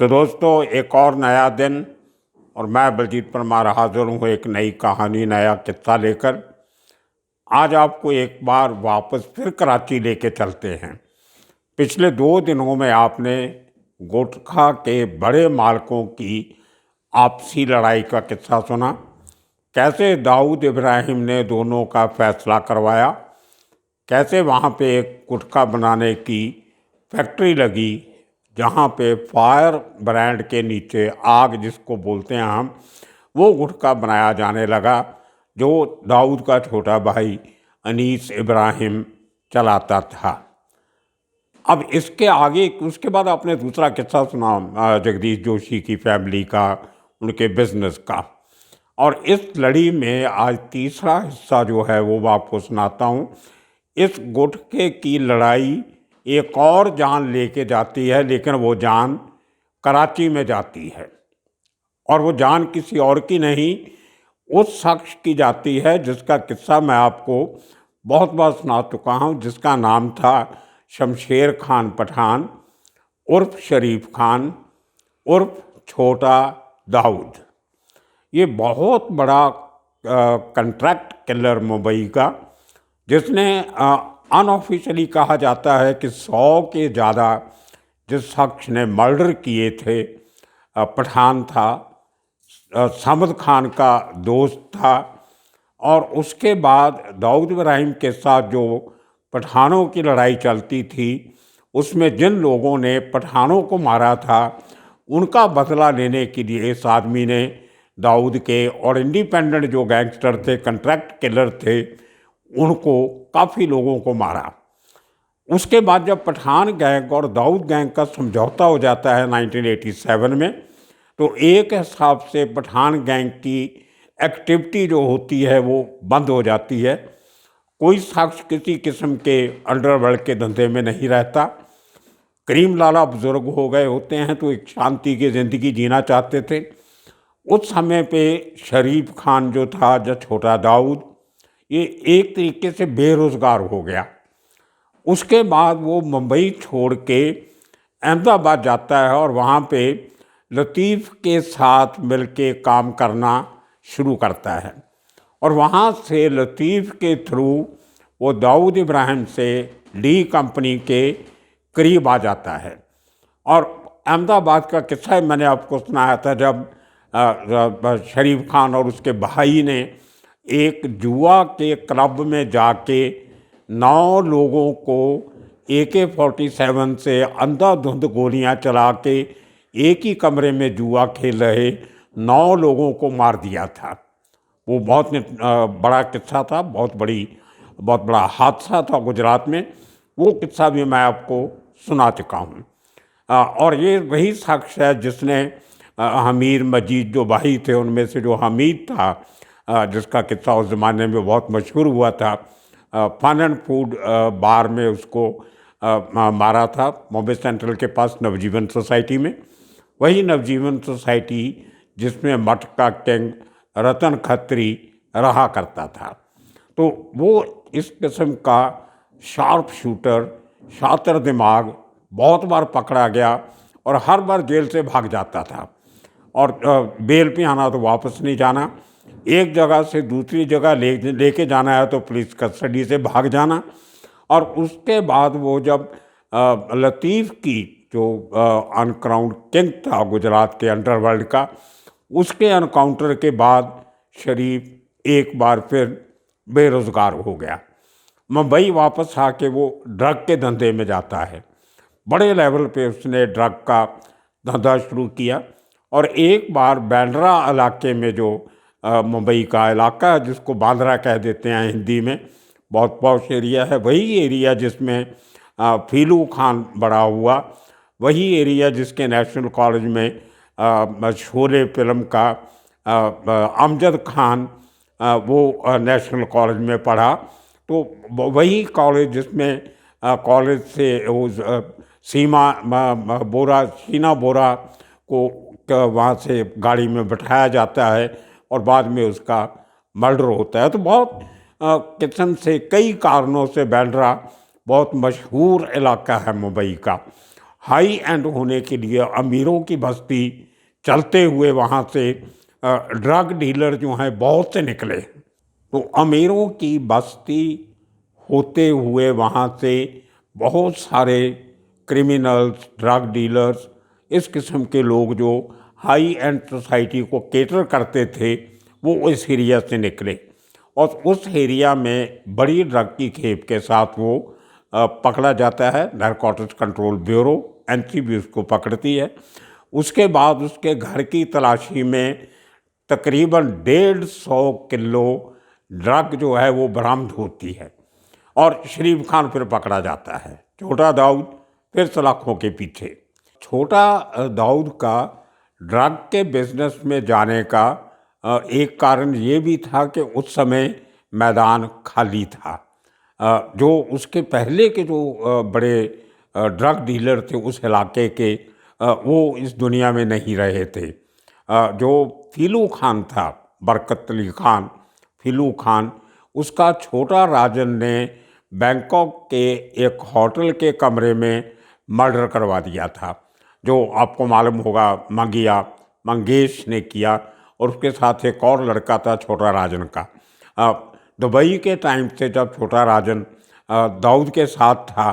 तो दोस्तों, एक और नया दिन और मैं बलजीत परमार हाजिर हूँ एक नई कहानी, नया किस्सा लेकर। आज आपको एक बार वापस फिर कराची लेके चलते हैं। पिछले 2 दिनों में आपने गुटखा के बड़े मालिकों की आपसी लड़ाई का किस्सा सुना। कैसे दाऊद इब्राहिम ने दोनों का फैसला करवाया, कैसे वहाँ पे एक गुटखा बनाने की फैक्ट्री लगी जहाँ पे फायर ब्रांड के नीचे आग जिसको बोलते हैं हम, वो गुटखा बनाया जाने लगा जो दाऊद का छोटा भाई अनीस इब्राहिम चलाता था। अब इसके आगे उसके बाद आपने दूसरा किस्सा सुना जगदीश जोशी की फैमिली का, उनके बिजनेस का। और इस लड़ी में आज तीसरा हिस्सा जो है वो मैं आपको सुनाता हूँ। इस गुटखे की लड़ाई एक और जान लेके जाती है, लेकिन वो जान कराची में जाती है और वो जान किसी और की नहीं, उस शख्स की जाती है जिसका किस्सा मैं आपको बहुत बार सुना चुका हूँ, जिसका नाम था शमशेर खान पठान उर्फ शरीफ खान उर्फ छोटा दाऊद। ये बहुत बड़ा कंट्रैक्ट किलर मुंबई का, जिसने अनऑफिशियली कहा जाता है कि 100 के ज़्यादा जिस शख्स ने मर्डर किए थे पठान था, समद खान का दोस्त था। और उसके बाद दाऊद इब्राहिम के साथ जो पठानों की लड़ाई चलती थी, उसमें जिन लोगों ने पठानों को मारा था उनका बदला लेने के लिए इस आदमी ने दाऊद के और इंडिपेंडेंट जो गैंगस्टर थे, कंट्रैक्ट किलर थे, उनको काफ़ी लोगों को मारा। उसके बाद जब पठान गैंग और दाऊद गैंग का समझौता हो जाता है 1987 में, तो एक हिसाब से पठान गैंग की एक्टिविटी जो होती है वो बंद हो जाती है। कोई शख्स किसी किस्म के अंडरवर्ल्ड के धंधे में नहीं रहता। करीम लाला बुजुर्ग हो गए होते हैं तो एक शांति की ज़िंदगी जीना चाहते थे। उस समय पे शरीफ खान जो था, जो छोटा दाऊद, ये एक तरीके से बेरोज़गार हो गया। उसके बाद वो मुंबई छोड़ के अहमदाबाद जाता है और वहाँ पे लतीफ़ के साथ मिलके काम करना शुरू करता है। और वहाँ से लतीफ़ के थ्रू वो दाऊद इब्राहिम से डी कंपनी के करीब आ जाता है। और अहमदाबाद का किस्सा मैंने आपको सुनाया था, जब शरीफ खान और उसके भाई ने एक जुआ के क्लब में जाके 9 लोगों को AK-47 से अंधाधुंध गोलियां चला के एक ही कमरे में जुआ खेल रहे 9 लोगों को मार दिया था। वो बहुत बड़ा किस्सा था, बहुत बड़ा हादसा था गुजरात में। वो किस्सा भी मैं आपको सुना चुका हूँ। और ये वही शख्स है जिसने हमीर मजीद जो भाई थे उनमें से जो हमीद था, जिसका किस्सा उस ज़माने में बहुत मशहूर हुआ था, फन एंड फूड बार में उसको मारा था बॉम्बे सेंट्रल के पास नवजीवन सोसाइटी में। वही नवजीवन सोसाइटी जिसमें मटका किंग रतन खत्री रहा करता था। तो वो इस किस्म का शार्प शूटर, शातिर दिमाग बहुत बार पकड़ा गया और हर बार जेल से भाग जाता था। और बेल पे आना तो वापस नहीं जाना, एक जगह से दूसरी जगह लेके जाना है तो पुलिस कस्टडी से भाग जाना। और उसके बाद वो जब लतीफ़ की जो अनक्राउंड किंग था गुजरात के अंडरवर्ल्ड का, उसके एनकाउंटर के बाद शरीफ एक बार फिर बेरोज़गार हो गया। मुंबई वापस आके वो ड्रग के धंधे में जाता है। बड़े लेवल पे उसने ड्रग का धंधा शुरू किया। और एक बार बांद्रा इलाके में, जो मुंबई का इलाका है जिसको बांद्रा कह देते हैं हिंदी में, बहुत पॉश एरिया है, वही एरिया जिसमें फीलू खान बड़ा हुआ, वही एरिया जिसके नेशनल कॉलेज में शोले फिल्म का अमजद खान वो नेशनल कॉलेज में पढ़ा। तो वही कॉलेज जिसमें कॉलेज से वो शीना बोरा को वहाँ से गाड़ी में बिठाया जाता है और बाद में उसका मर्डर होता है। तो बहुत किस्म से कई कारणों से बांद्रा बहुत मशहूर इलाका है मुंबई का। हाई एंड होने के लिए अमीरों की बस्ती चलते हुए वहाँ से ड्रग डीलर जो हैं बहुत से निकले। तो अमीरों की बस्ती होते हुए वहाँ से बहुत सारे क्रिमिनल्स, ड्रग डीलर्स, इस किस्म के लोग जो हाई एंड सोसाइटी को केटर करते थे, वो इस एरिया से निकले और उस एरिया में बड़ी ड्रग की खेप के साथ वो पकड़ा जाता है। नारकोटिक्स कंट्रोल ब्यूरो एनसीबी उसको पकड़ती है। उसके बाद उसके घर की तलाशी में तकरीबन 150 किलो ड्रग जो है वो बरामद होती है और शरीफ खान फिर पकड़ा जाता है। छोटा दाऊद फिर सलाखों के पीछे। छोटा दाऊद का ड्रग के बिजनेस में जाने का एक कारण ये भी था कि उस समय मैदान खाली था। जो उसके पहले के जो बड़े ड्रग डीलर थे उस इलाके के, वो इस दुनिया में नहीं रहे थे। जो फीलू खान था, बरकत अली खान, फीलू खान, उसका छोटा राजन ने बैंकॉक के एक होटल के कमरे में मर्डर करवा दिया था, जो आपको मालूम होगा मंगेश ने किया। और उसके साथ एक और लड़का था छोटा राजन का। दुबई के टाइम से जब छोटा राजन दाऊद के साथ था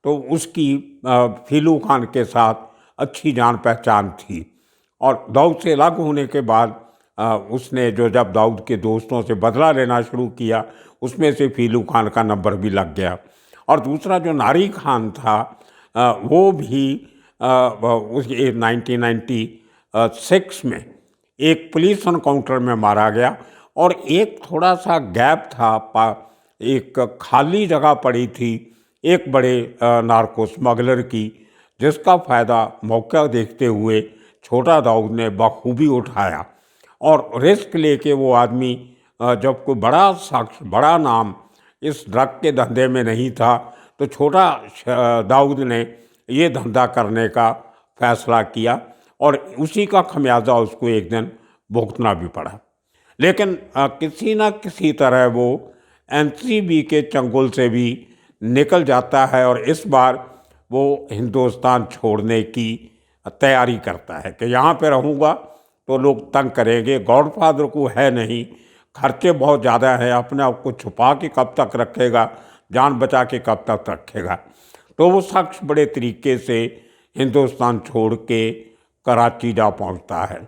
तो उसकी फीलू खान के साथ अच्छी जान पहचान थी। और दाऊद से अलग होने के बाद उसने जब दाऊद के दोस्तों से बदला लेना शुरू किया, उसमें से फीलू खान का नंबर भी लग गया। और दूसरा जो नारी खान था, वो भी उस 1996 में एक पुलिस एनकाउंटर में मारा गया। और एक थोड़ा सा गैप था, एक खाली जगह पड़ी थी एक बड़े नार्को स्मगलर की, जिसका फ़ायदा मौका देखते हुए छोटा दाऊद ने बखूबी उठाया। और रिस्क लेके वो आदमी, जब कोई बड़ा शख्स, बड़ा नाम इस ड्रग के धंधे में नहीं था, तो छोटा दाऊद ने ये धंधा करने का फैसला किया और उसी का खमियाजा उसको एक दिन भुगतना भी पड़ा। लेकिन किसी न किसी तरह वो एनसीबी के चंगुल से भी निकल जाता है और इस बार वो हिंदुस्तान छोड़ने की तैयारी करता है कि यहाँ पे रहूँगा तो लोग तंग करेंगे, गॉडफादर को है नहीं, खर्चे बहुत ज़्यादा हैं, अपने आप को छुपा के कब तक रखेगा, जान बचा के कब तक रखेगा। तो वो शख्स बड़े तरीके से हिंदुस्तान छोड़ के कराची जा पहुंचता है।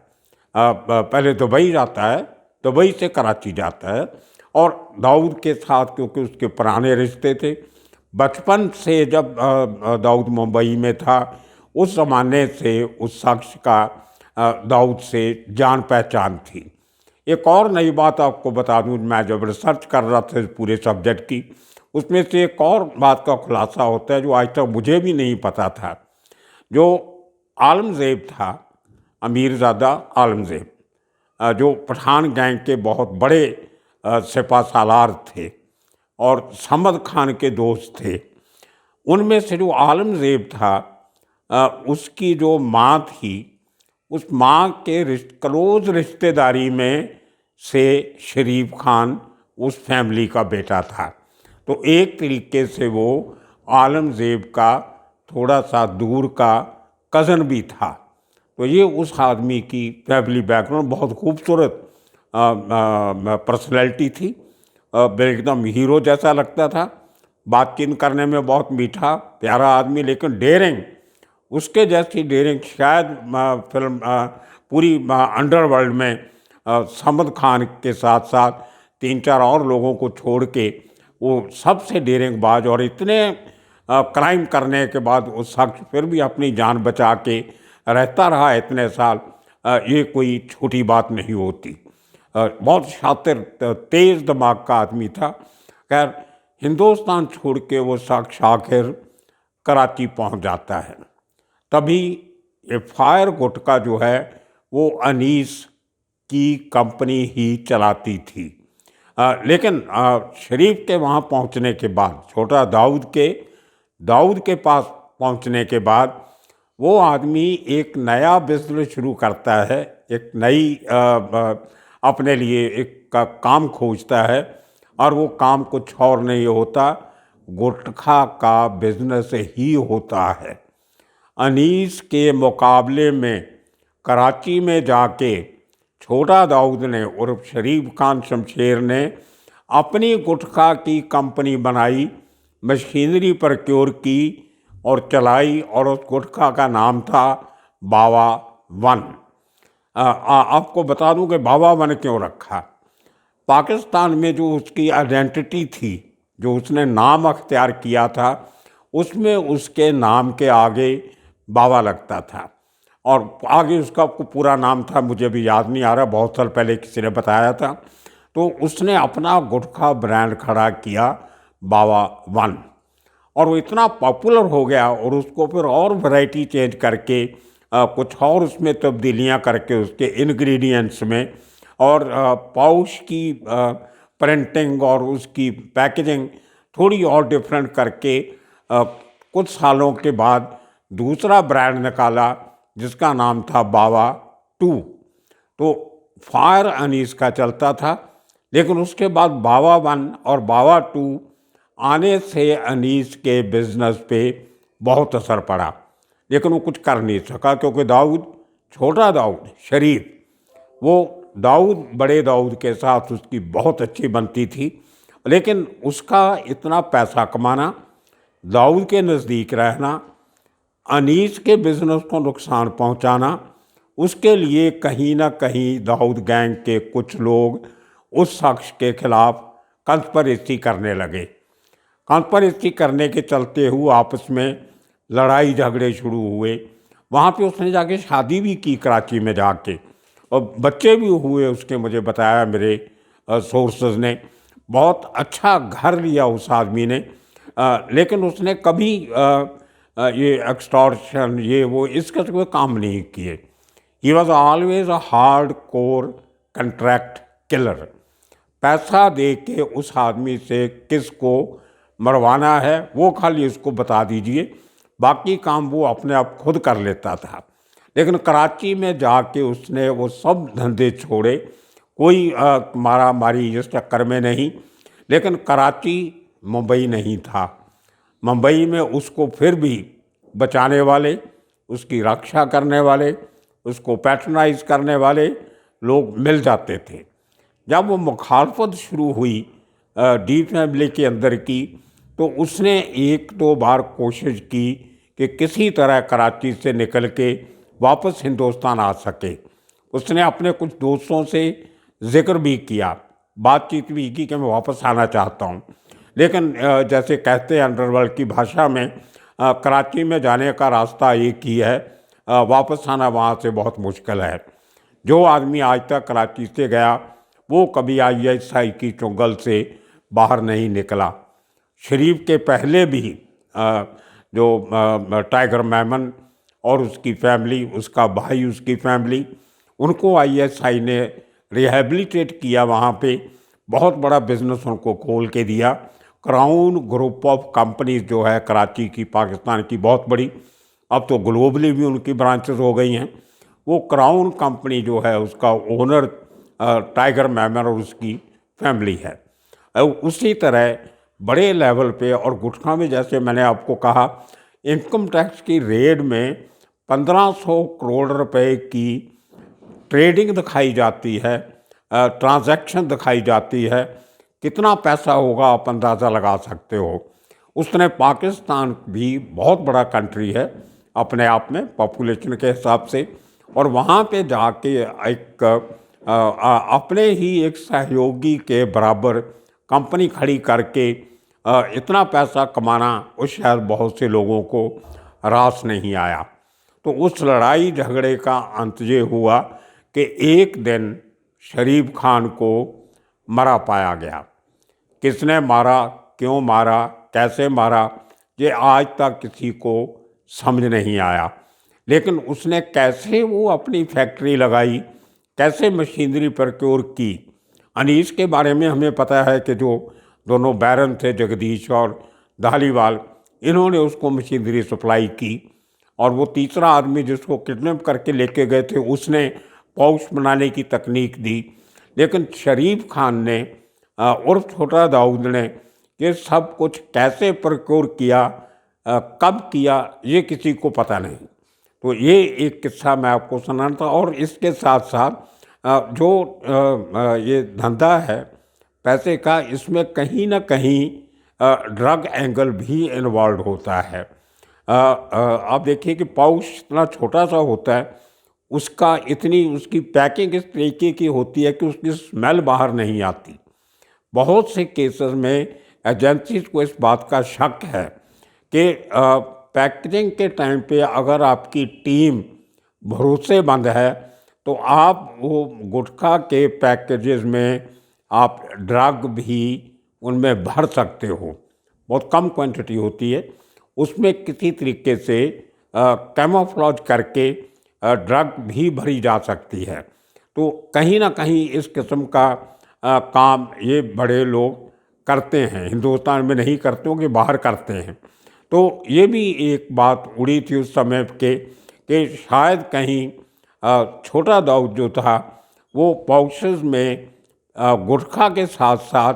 पहले दुबई जाता है, दुबई से कराची जाता है। और दाऊद के साथ क्योंकि उसके पुराने रिश्ते थे, बचपन से जब दाऊद मुंबई में था उस ज़माने से उस शख्स का दाऊद से जान पहचान थी। एक और नई बात आपको बता दूं, मैं जब रिसर्च कर रहा था इस पूरे सब्जेक्ट की, उसमें से एक और बात का खुलासा होता है जो आज तक मुझे भी नहीं पता था। जो आलमज़ेब था, अमीरज़ादा आलमज़ेब, जो पठान गैंग के बहुत बड़े सिपा सालार थे और समद खान के दोस्त थे, उनमें से जो आलमज़ेब था, उसकी जो माँ थी, उस माँ के क्लोज रिश्तेदारी में से शरीफ खान उस फैमिली का बेटा था। तो एक तरीके से वो आलमज़ेब का थोड़ा सा दूर का कज़न भी था। तो ये उस आदमी की फैमिली बैकग्राउंड बहुत खूबसूरत पर्सनैलिटी थी, एकदम हीरो जैसा लगता था, बातचीत करने में बहुत मीठा प्यारा आदमी, लेकिन डेयरिंग, उसके जैसी डेयरिंग शायद फिल्म पूरी अंडरवर्ल्ड में समद खान के साथ साथ 3-4 और लोगों को छोड़ के वो सबसे डेयरिंगबाज, और इतने क्राइम करने के बाद उस शख्स फिर भी अपनी जान बचा के रहता रहा इतने साल, ये कोई छोटी बात नहीं होती। बहुत शातिर, तेज़ दिमाग का आदमी था। खैर, हिंदुस्तान छोड़ के वो शख्स आखिर कराची पहुंच जाता है। तभी ये फायर गुटका जो है वो अनीस की कंपनी ही चलाती थी। लेकिन शरीफ के वहाँ पहुँचने के बाद, छोटा दाऊद के पास पहुँचने के बाद, वो आदमी एक नया बिजनेस शुरू करता है, एक नई अपने लिए एक काम खोजता है, और वो काम कुछ और नहीं होता, गुटखा का बिजनेस ही होता है। अनीस के मुकाबले में कराची में जाके छोटा दाऊद ने उर्फ शरीफ खान शमशेर ने अपनी गुटखा की कंपनी बनाई, मशीनरी प्रोक्योर की और चलाई, और उस गुटखा का नाम था बावा वन। आपको बता दूं कि बावा वन क्यों रखा। पाकिस्तान में जो उसकी आइडेंटिटी थी, जो उसने नाम अख्तियार किया था, उसमें उसके नाम के आगे बावा लगता था और आगे उसका पूरा नाम था, मुझे भी याद नहीं आ रहा, बहुत साल पहले किसी ने बताया था। तो उसने अपना गुटखा ब्रांड खड़ा किया बावा वन, और वो इतना पॉपुलर हो गया और उसको फिर और वैरायटी चेंज करके कुछ और उसमें तब्दीलियां करके उसके इंग्रेडिएंट्स में और पाउच की प्रिंटिंग और उसकी पैकेजिंग थोड़ी और डिफरेंट करके कुछ सालों के बाद दूसरा ब्रांड निकाला जिसका नाम था बावा टू। तो फायर अनीस का चलता था, लेकिन उसके बाद बावा वन और बावा टू आने से अनीस के बिजनेस पे बहुत असर पड़ा, लेकिन वो कुछ कर नहीं सका क्योंकि दाऊद, छोटा दाऊद शरीफ, वो दाऊद बड़े दाऊद के साथ उसकी बहुत अच्छी बनती थी, लेकिन उसका इतना पैसा कमाना, दाऊद के नज़दीक रहना, अनीस के बिज़नेस को नुकसान पहुंचाना, उसके लिए कहीं ना कहीं दाऊद गैंग के कुछ लोग उस शख्स के खिलाफ कंस्पिरेसी करने लगे। कंस्पिरेसी करने के चलते हुए आपस में लड़ाई झगड़े शुरू हुए। वहाँ पे उसने जाके शादी भी की कराची में जाके, और बच्चे भी हुए उसके, मुझे बताया मेरे सोर्सेज ने। बहुत अच्छा घर लिया उस आदमी ने, लेकिन उसने कभी ये एक्सटॉर्शन ये वो इसका कोई काम नहीं किए। He was always a hard core contract killer. पैसा दे के उस आदमी से किसको मरवाना है वो खाली उसको बता दीजिए, बाकी काम वो अपने आप खुद कर लेता था। लेकिन कराची में जाके उसने वो सब धंधे छोड़े, कोई मारा मारी इस चक्कर में नहीं। लेकिन कराची मुंबई नहीं था। मुंबई में उसको फिर भी बचाने वाले, उसकी रक्षा करने वाले, उसको पैट्रनाइज करने वाले लोग मिल जाते थे। जब वो मुखालफत शुरू हुई डी फैमिली के अंदर की, तो उसने एक दो बार कोशिश की कि किसी तरह कराची से निकल के वापस हिंदुस्तान आ सके। उसने अपने कुछ दोस्तों से जिक्र भी किया, बातचीत भी की कि मैं वापस आना चाहता हूँ, लेकिन जैसे कहते हैं अंडरवर्ल्ड की भाषा में, कराची में जाने का रास्ता एक ही है, वापस आना वहाँ से बहुत मुश्किल है। जो आदमी आज तक कराची से गया वो कभी ISI की चुंगल से बाहर नहीं निकला। शरीफ के पहले भी जो टाइगर मेमन और उसकी फैमिली, उसका भाई, उसकी फैमिली, उनको ISI ने रिहेबिलिटेट किया, वहाँ पे बहुत बड़ा बिजनेस उनको खोल के दिया। क्राउन ग्रुप ऑफ कंपनीज जो है कराची की, पाकिस्तान की बहुत बड़ी, अब तो ग्लोबली भी उनकी ब्रांचेस हो गई हैं। वो क्राउन कंपनी जो है उसका ओनर टाइगर मेमन और उसकी फैमिली है। उसी तरह बड़े लेवल पे, और गुटखा में जैसे मैंने आपको कहा, इनकम टैक्स की रेड में 1500 करोड़ रुपए की ट्रेडिंग दिखाई जाती है, ट्रांजैक्शन दिखाई जाती है। कितना पैसा होगा आप अंदाज़ा लगा सकते हो। उसने, पाकिस्तान भी बहुत बड़ा कंट्री है अपने आप में पॉपुलेशन के हिसाब से, और वहाँ पे जाके एक अपने ही एक सहयोगी के बराबर कंपनी खड़ी करके इतना पैसा कमाना उस शायद बहुत से लोगों को रास नहीं आया। तो उस लड़ाई झगड़े का अंत ये हुआ कि एक दिन शरीफ खान को मरा पाया गया। किसने मारा, क्यों मारा, कैसे मारा, ये आज तक किसी को समझ नहीं आया। लेकिन उसने कैसे वो अपनी फैक्ट्री लगाई, कैसे मशीनरी प्रोक्योर की। अनीस के बारे में हमें पता है कि जो दोनों बैरन थे, जगदीश और धालीवाल, इन्होंने उसको मशीनरी सप्लाई की, और वो तीसरा आदमी जिसको किडनैप करके लेके गए थे उसने पाउच बनाने की तकनीक दी। लेकिन शरीफ खान ने उर्फ छोटा दाऊद ने ये सब कुछ कैसे प्रोक्योर किया, कब किया ये किसी को पता नहीं। तो ये एक किस्सा मैं आपको सुनाना था। और इसके साथ साथ जो ये धंधा है पैसे का, इसमें कहीं ना कहीं ड्रग एंगल भी इन्वॉल्व होता है। आप देखिए कि पाउच इतना छोटा सा होता है, उसका इतनी उसकी पैकिंग इस तरीके की होती है कि उसकी स्मेल बाहर नहीं आती। बहुत से केसेस में एजेंसीज को इस बात का शक है कि पैकेजिंग के टाइम पे अगर आपकी टीम भरोसेमंद है तो आप वो गुटखा के पैकेजेस में आप ड्रग भी उनमें भर सकते हो। बहुत कम क्वांटिटी होती है, उसमें किसी तरीके से कैमोफ्लेज करके ड्रग भी भरी जा सकती है। तो कहीं ना कहीं इस किस्म का काम ये बड़े लोग करते हैं, हिंदुस्तान में नहीं करते हो कि बाहर करते हैं। तो ये भी एक बात उड़ी थी उस समय कि शायद कहीं छोटा दाऊद जो था वो पाउचेस में गुटखा के साथ साथ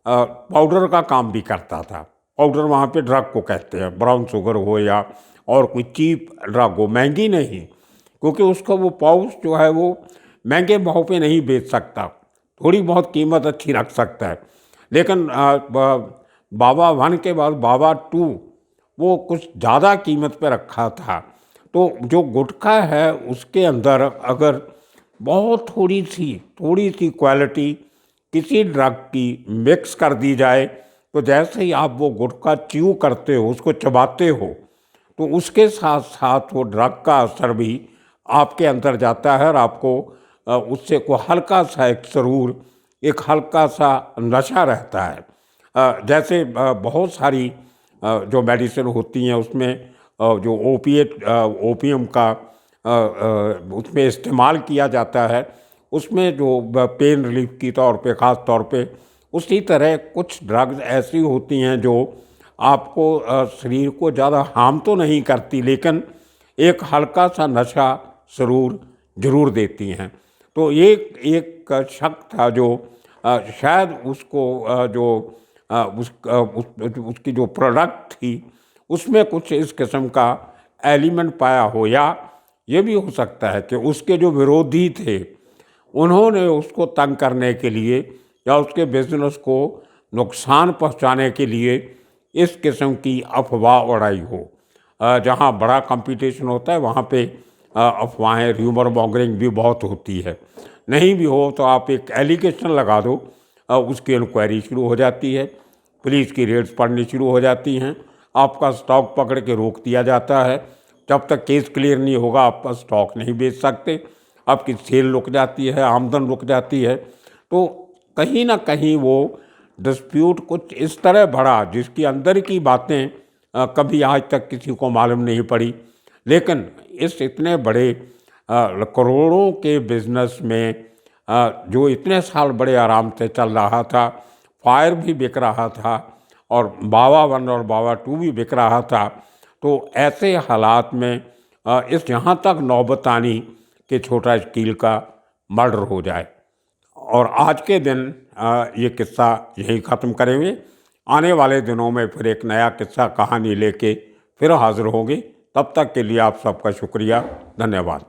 पाउडर का काम भी करता था। पाउडर वहाँ पे ड्रग को कहते हैं, ब्राउन शुगर हो या और कोई चीप ड्रग हो, महंगी नहीं, क्योंकि उसका वो पाउच जो है वो महंगे भाव पे नहीं बेच सकता, थोड़ी बहुत कीमत अच्छी रख सकता है। लेकिन बाबा वन के बाद बाबा टू वो कुछ ज़्यादा कीमत पे रखा था। तो जो गुटखा है उसके अंदर अगर बहुत थोड़ी सी क्वालिटी किसी ड्रग की मिक्स कर दी जाए तो जैसे ही आप वो गुटखा च्यू करते हो, उसको चबाते हो, तो उसके साथ साथ वो ड्रग का असर भी आपके अंदर जाता है और आपको उससे को हल्का सा एक सरूर, एक हल्का सा नशा रहता है। जैसे बहुत सारी जो मेडिसिन होती हैं उसमें जो ओपियम का उसमें इस्तेमाल किया जाता है, उसमें जो पेन रिलीफ की तौर पे ख़ास तौर पे, उसी तरह कुछ ड्रग्स ऐसी होती हैं जो आपको शरीर को ज़्यादा हार्म तो नहीं करती लेकिन एक हल्का सा नशा ज़रूर देती हैं। तो ये एक शक था जो शायद उसको उसकी जो प्रोडक्ट थी उसमें कुछ इस किस्म का एलिमेंट पाया हो, या ये भी हो सकता है कि उसके जो विरोधी थे उन्होंने उसको तंग करने के लिए या उसके बिजनेस को नुकसान पहुंचाने के लिए इस किस्म की अफवाह उड़ाई हो। जहां बड़ा कंपटीशन होता है वहां पे अफवाहें, र्यूमर मॉन्गरिंग भी बहुत होती है। नहीं भी हो तो आप एक एलिगेशन लगा दो, उसकी इंक्वायरी शुरू हो जाती है, पुलिस की रेड्स पड़नी शुरू हो जाती हैं, आपका स्टॉक पकड़ के रोक दिया जाता है। जब तक केस क्लियर नहीं होगा आप स्टॉक नहीं बेच सकते, आपकी सेल रुक जाती है, आमदन रुक जाती है। तो कहीं ना कहीं वो डिस्प्यूट कुछ इस तरह बढ़ा जिसकी अंदर की बातें कभी आज तक किसी को मालूम नहीं पड़ी। लेकिन इस इतने बड़े करोड़ों के बिजनेस में जो इतने साल बड़े आराम से चल रहा था, फायर भी बिक रहा था और बाबा वन और बाबा टू भी बिक रहा था, तो ऐसे हालात में इस यहाँ तक नौबत आनी कि छोटा स्कील का मर्डर हो जाए। और आज के दिन ये किस्सा यही ख़त्म करेंगे। आने वाले दिनों में फिर एक नया किस्सा कहानी लेके फिर हाजिर होंगे। तब तक के लिए आप सबका शुक्रिया, धन्यवाद।